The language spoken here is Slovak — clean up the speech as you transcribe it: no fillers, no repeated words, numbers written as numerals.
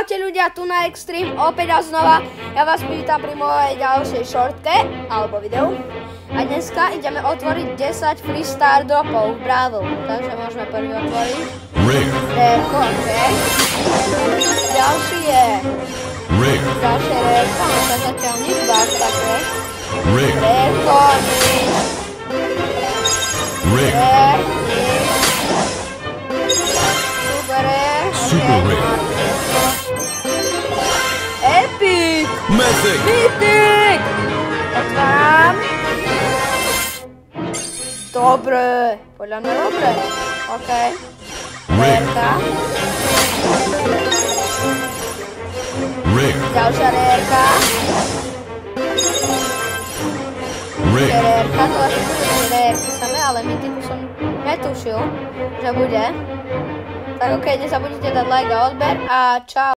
Čaute ľudia, tu na Extreme, opäť a znova. Ja vás vítam pri mojej ďalšej shortke, alebo videu. A dneska ideme otvoriť 10 freestyle dropov v Brawl. Takže môžeme prvý otvoriť. Rareko, ok. Ďalší je... Ďalšie rareko, no to zatiaľ nič bak také. Rareko, nič. Rare, nič. Super rare. Epic! Mythic! Otváram. Dobre. Podľa mňa dobre. OK. Rareka. Ďalšia rareka. Rareka, to asi budú rarky samé, ale mythiku som netušil, že bude. Tak OK, nezabudnite dať like a odber a čau.